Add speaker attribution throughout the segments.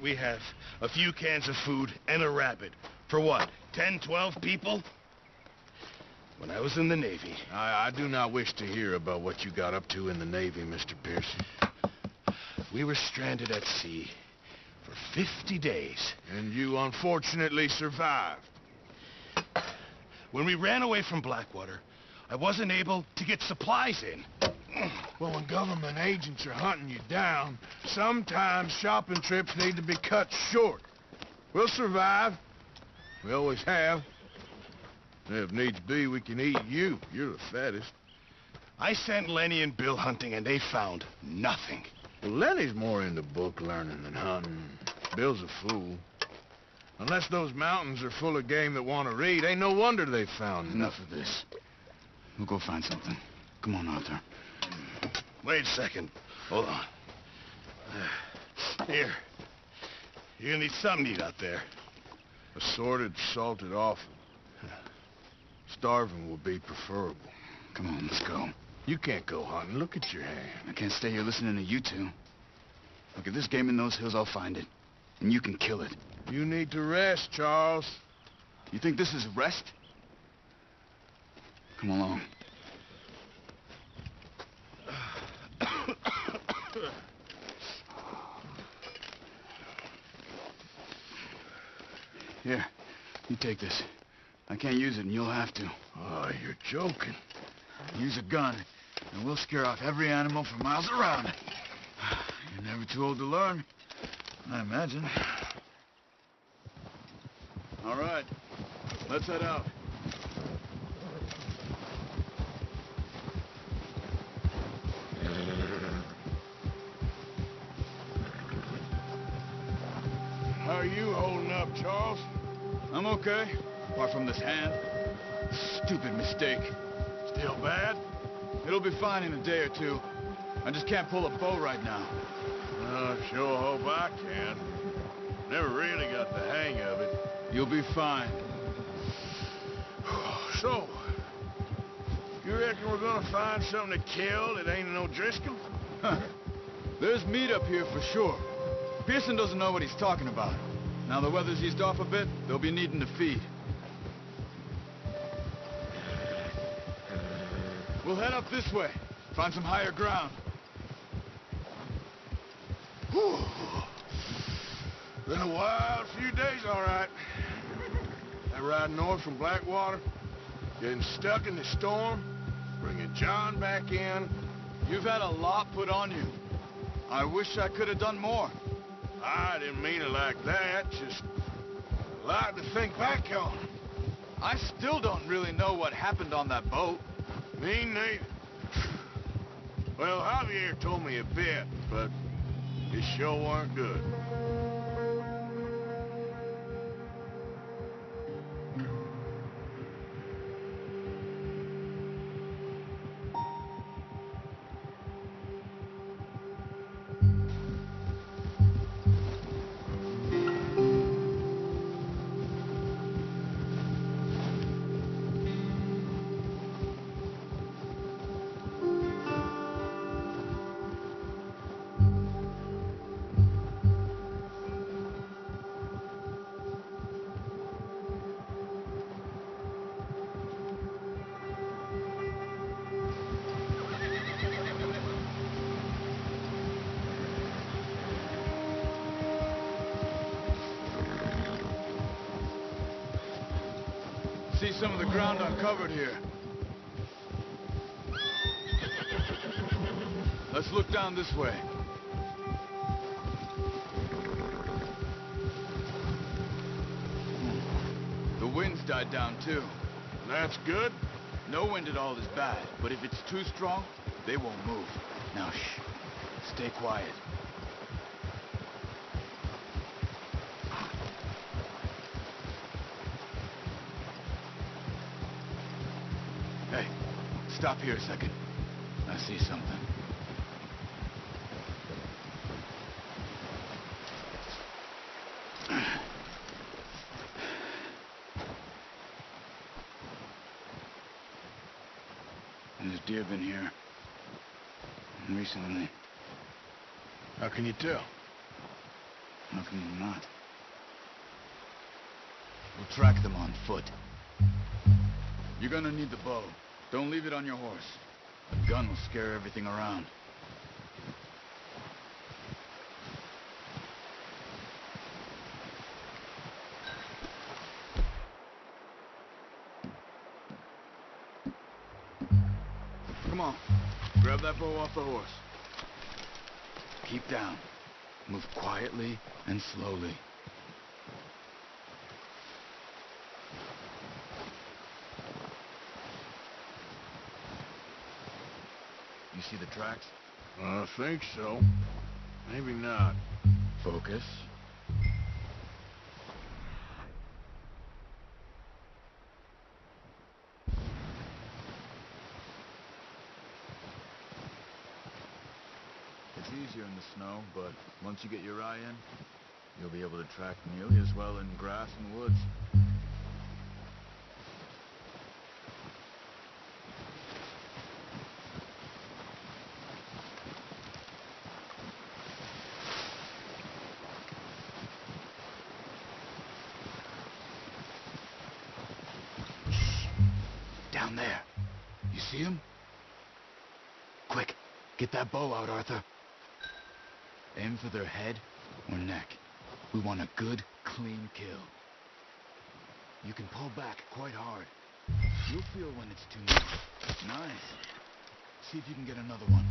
Speaker 1: we have a few cans of food and a rabbit. For what, 10, 12 people? When I was in the Navy...
Speaker 2: I do not wish to hear about what you got up to in the Navy, Mr. Pearson.
Speaker 1: We were stranded at sea for 50 days.
Speaker 2: And you unfortunately survived.
Speaker 1: When we ran away from Blackwater, I wasn't able to get supplies in.
Speaker 2: Well, when government agents are hunting you down, sometimes shopping trips need to be cut short. We'll survive. We always have. And if needs be, we can eat you. You're the fattest.
Speaker 1: I sent Lenny and Bill hunting, and they found nothing.
Speaker 2: Well, Lenny's more into book learning than hunting. Bill's a fool. Unless those mountains are full of game that want to read, ain't no wonder they found
Speaker 3: Enough of this. We'll go find something. Come on, Arthur.
Speaker 1: Wait a second. Hold on. Here. You're gonna need something to eat out there.
Speaker 2: Assorted, salted offal. Starving will be preferable.
Speaker 3: Come on, let's go.
Speaker 2: You can't go hunting. Look at your hand.
Speaker 3: I can't stay here listening to you two. Look, if there's game in those hills, I'll find it. And you can kill it.
Speaker 2: You need to rest, Charles.
Speaker 3: You think this is rest? Come along. Here, you take this. I can't use it, and you'll have to.
Speaker 2: Oh, you're joking.
Speaker 3: Use a gun, and we'll scare off every animal for miles around. You're never too old to learn, I imagine. All right, let's head out.
Speaker 2: How are you holding up, Charles?
Speaker 3: I'm okay, apart from this hand. Stupid mistake.
Speaker 2: Still bad?
Speaker 3: It'll be fine in a day or two. I just can't pull a bow right now.
Speaker 2: Sure hope I can. Never really got the hang of it.
Speaker 3: You'll be fine.
Speaker 2: So, you reckon we're gonna find something to kill that ain't no Driscoll?
Speaker 3: There's meat up here for sure. Pearson doesn't know what he's talking about. Now the weather's eased off a bit, they'll be needing to feed. We'll head up this way, find some higher ground.
Speaker 2: Whew. Been a wild few days, all right. That ride north from Blackwater, getting stuck in the storm, bringing John back in.
Speaker 3: You've had a lot put on you. I wish I could have done more.
Speaker 2: I didn't mean it like that, just a lot to think back on.
Speaker 3: I still don't really know what happened on that boat.
Speaker 2: Me neither. Well, Javier told me a bit, but it sure weren't good.
Speaker 3: See some of the ground uncovered here. Let's look down this way. The wind's died down too.
Speaker 2: That's good.
Speaker 3: No wind at all is bad, but if it's too strong, they won't move. Now shh, stay quiet. Hey, stop here a second. I see something. There's deer been here. Recently.
Speaker 2: How can you tell?
Speaker 3: How can you not? We'll track them on foot. You're gonna need the bow. Don't leave it on your horse. The gun will scare everything around. Come on. Grab that bow off the horse. Keep down. Move quietly and slowly. You see the tracks?
Speaker 2: I think so. Maybe not.
Speaker 3: Focus. It's easier in the snow, but once you get your eye in, you'll be able to track nearly as well in grass and woods. Down there. You see him? Quick, get that bow out, Arthur. Aim for their head or neck. We want a good, clean kill. You can pull back quite hard. You'll feel when it's too much. Nice. See if you can get another one.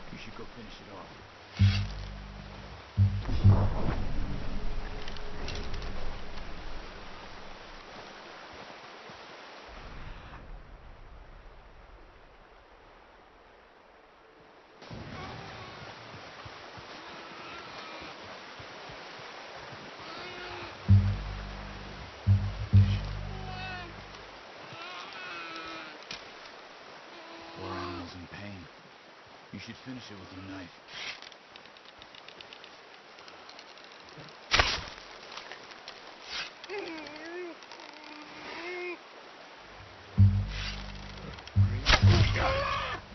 Speaker 3: You should go finish it off. Poor animal's in pain. You should finish it with your knife.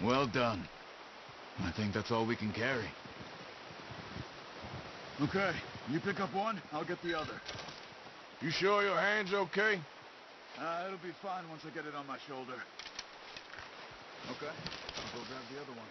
Speaker 3: Well done. I think that's all we can carry. Okay, you pick up one, I'll get the other.
Speaker 2: You sure your hand's okay?
Speaker 3: It'll be fine once I get it on my shoulder. Okay, I'll go grab the other one.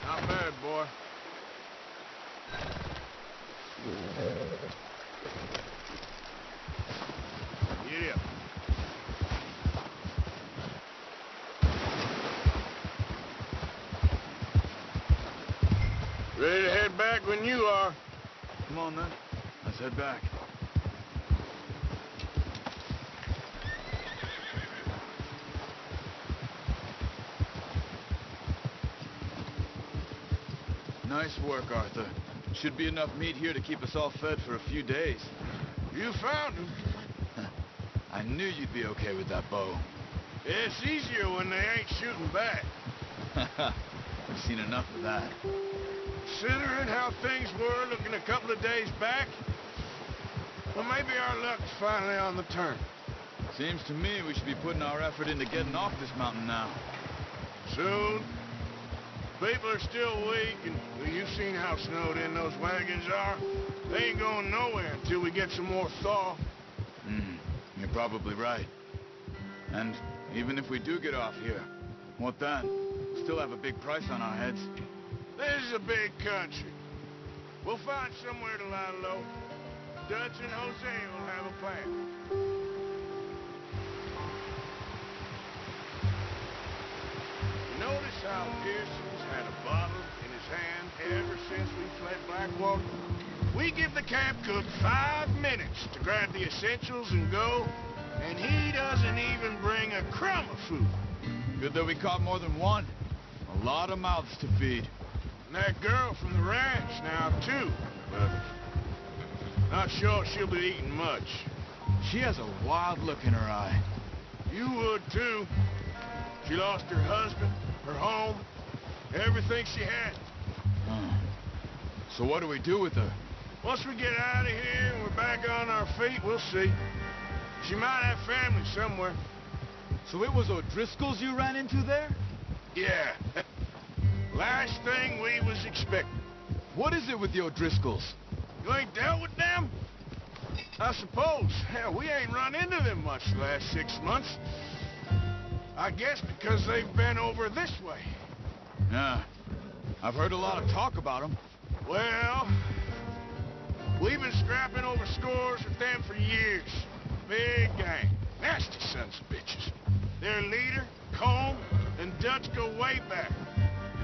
Speaker 2: Not bad, boy. Get up. Ready to head back when you are.
Speaker 3: Come on, then. Let's head back. Nice work, Arthur. Should be enough meat here to keep us all fed for a few days.
Speaker 2: You found him.
Speaker 3: I knew you'd be okay with that bow.
Speaker 2: It's easier when they ain't shooting back.
Speaker 3: seen enough of that.
Speaker 2: Considering how things were looking a couple of days back, well, maybe our luck's finally on the turn.
Speaker 3: Seems to me we should be putting our effort into getting off this mountain now.
Speaker 2: Soon. People are still weak, and well, you've seen how snowed in those wagons are. They ain't going nowhere until we get some more thaw.
Speaker 3: You're probably right. And even if we do get off here, what then? We still have a big price on our heads.
Speaker 2: This is a big country. We'll find somewhere to lie low. Dutch and Jose will have a plan. You notice how Pearson's had a bottle in his hand ever since we fled Blackwater? We give the camp cook 5 minutes to grab the essentials and go, and he doesn't even bring a crumb of food.
Speaker 3: Good that we caught more than one. A lot of mouths to feed.
Speaker 2: And that girl from the ranch now, too, but not sure she'll be eating much.
Speaker 3: She has a wild look in her eye.
Speaker 2: You would, too. She lost her husband, her home, everything she had.
Speaker 3: So what do we do with her?
Speaker 2: Once we get out of here and we're back on our feet, we'll see. She might have family somewhere.
Speaker 3: So it was O'Driscoll's you ran into there?
Speaker 2: Yeah. Last thing we was expecting.
Speaker 3: What is it with the O'Driscolls?
Speaker 2: You ain't dealt with them? I suppose. Hell, we ain't run into them much the last 6 months. I guess because they've been over this way.
Speaker 3: Yeah. I've heard a lot of talk about them.
Speaker 2: Well, we've been scrapping over scores with them for years. Big gang. Nasty sons of bitches. Their leader, Combe, and Dutch go way back.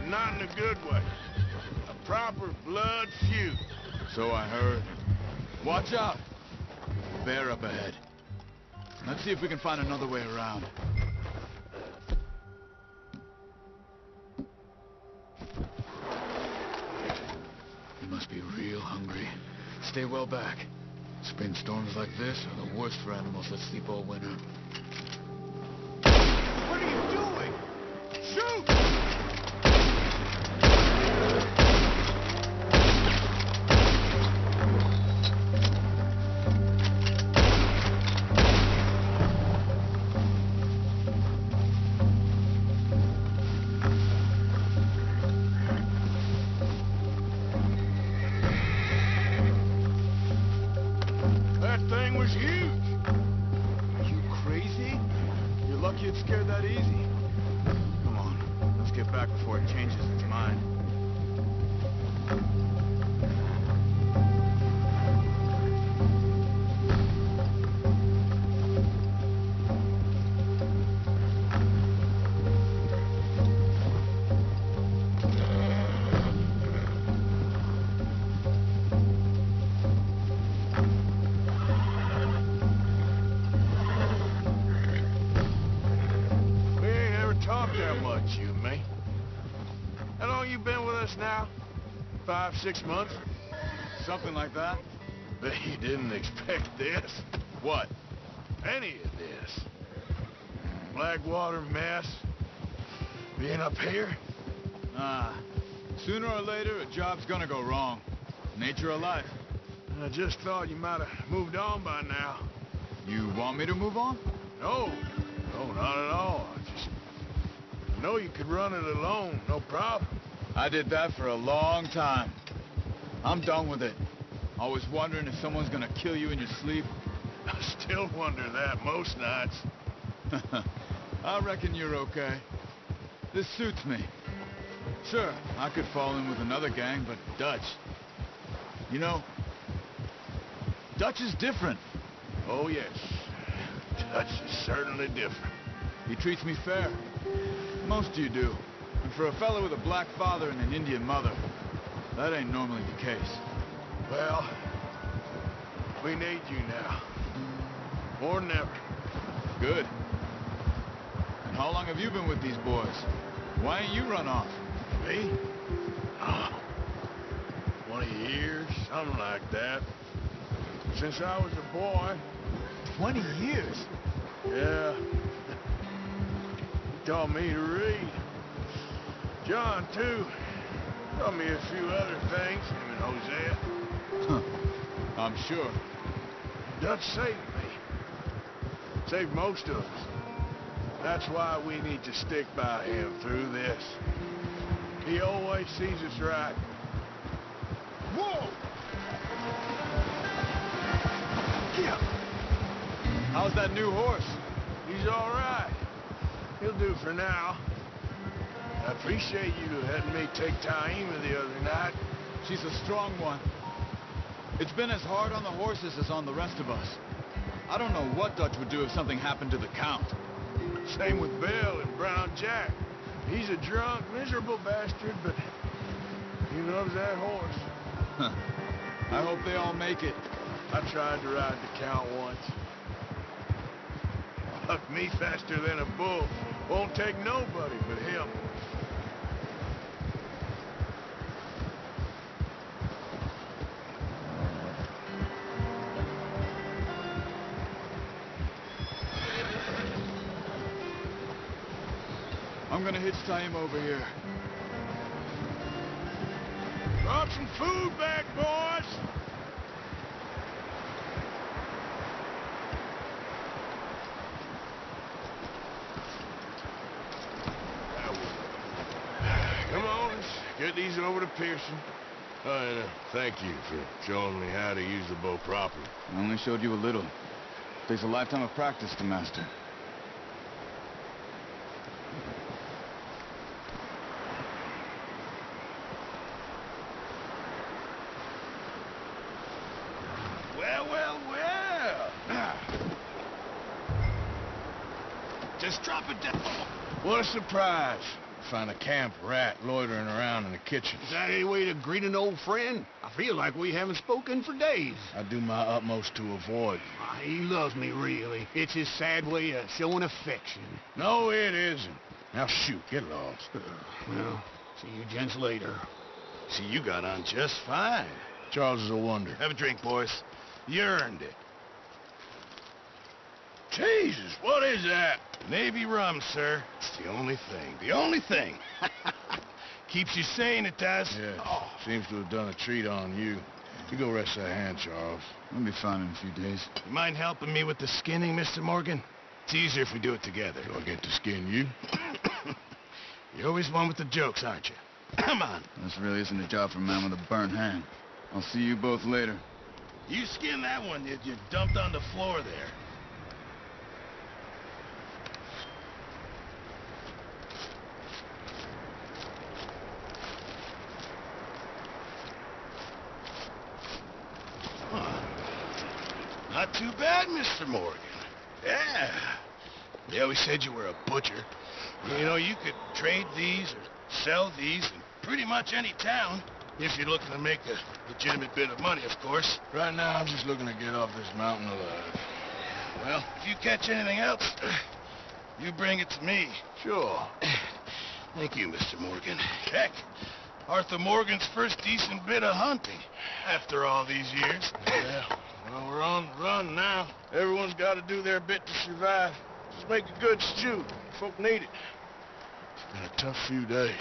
Speaker 2: And not in a good way. A proper blood feud.
Speaker 3: So I heard. Watch out. Bear up ahead. Let's see if we can find another way around. You must be real hungry. Stay well back. Spring storms like this are the worst for animals that sleep all winter.
Speaker 2: What are you doing? Shoot! That thing was huge.
Speaker 3: Are you crazy? You're lucky it scared that easy. Come on, let's get back before it changes its mind.
Speaker 2: We ain't ever talked that much, you and me. How long you been with us now? 5, 6 months?
Speaker 3: Something like that?
Speaker 2: Bet you didn't expect this.
Speaker 3: What?
Speaker 2: Any of this. Blackwater mess. Being up here?
Speaker 3: Sooner or later, a job's gonna go wrong. Nature of life.
Speaker 2: I just thought you might have moved on by now.
Speaker 3: You want me to move on?
Speaker 2: No. No, not at all. I know you could run it alone, no problem.
Speaker 3: I did that for a long time. I'm done with it. Always wondering if someone's gonna kill you in your sleep.
Speaker 2: I still wonder that most nights.
Speaker 3: I reckon you're okay. This suits me. Sure, I could fall in with another gang, but Dutch... You know, Dutch is different.
Speaker 2: Oh, yes. Dutch is certainly different.
Speaker 3: He treats me fair. Most of you do. And for a fellow with a black father and an Indian mother, that ain't normally the case.
Speaker 2: Well, we need you now. More than ever.
Speaker 3: Good. And how long have you been with these boys? Why ain't you run off?
Speaker 2: Me? 20 years, something like that. Since I was a boy.
Speaker 3: 20 years?
Speaker 2: Yeah. He taught me to read. John, too. Told me a few other things, him and Hosea.
Speaker 3: Huh. I'm sure.
Speaker 2: Dutch saved me. Saved most of us. That's why we need to stick by him through this. He always sees us right. Whoa! Yeah.
Speaker 3: How's that new horse?
Speaker 2: He's all right. He'll do for now. I appreciate you letting me take Taima the other night.
Speaker 3: She's a strong one. It's been as hard on the horses as on the rest of us. I don't know what Dutch would do if something happened to the Count.
Speaker 2: Same with Bill and Brown Jack. He's a drunk, miserable bastard, but he loves that horse.
Speaker 3: Huh. I hope they all make it.
Speaker 2: I tried to ride the Count once. Bucked me faster than a bull. Won't take nobody but him.
Speaker 3: I'm gonna hitch Taima over here.
Speaker 2: Brought some food back, boys. Come on, let's get these over to Pearson. And thank you for showing me how to use the bow properly.
Speaker 3: I only showed you a little. Takes a lifetime of practice to master.
Speaker 1: Well. Just drop it down.
Speaker 2: What a surprise. Find a camp rat loitering around in the kitchen.
Speaker 4: Is that any way to greet an old friend? I feel like we haven't spoken for days.
Speaker 2: I do my utmost to avoid.
Speaker 4: He loves me, really. It's his sad way of showing affection.
Speaker 2: No, it isn't. Now shoot, get lost.
Speaker 4: Well, see you gents later.
Speaker 1: See, you got on just fine.
Speaker 2: Charles is a wonder.
Speaker 1: Have a drink, boys. You earned it.
Speaker 2: Jesus, what is that?
Speaker 1: Navy rum, sir. It's the only thing. The only thing. Keeps you sane, it does.
Speaker 2: Yeah, seems to have done a treat on you. You go rest that hand, Charles.
Speaker 3: I'll be fine in a few days.
Speaker 1: You mind helping me with the skinning, Mr. Morgan? It's easier if we do it together.
Speaker 2: Do I get to skin you?
Speaker 1: You're always one with the jokes, aren't you? Come on.
Speaker 3: This really isn't a job for a man with a burnt hand. I'll see you both later.
Speaker 1: You skinned that one you dumped on the floor there. Not too bad, Mr. Morgan. Yeah. They always said you were a butcher. You know, you could trade these or sell these in pretty much any town. If you're looking to make a legitimate bit of money, of course.
Speaker 2: Right now, I'm just looking to get off this mountain alive.
Speaker 1: Well, if you catch anything else, you bring it to me.
Speaker 2: Sure.
Speaker 1: Thank you, Mr. Morgan. Heck, Arthur Morgan's first decent bit of hunting after all these years.
Speaker 2: Yeah. Well, we're on the run now. Everyone's got to do their bit to survive. Just make a good stew. Folk need it. It's been a tough few days.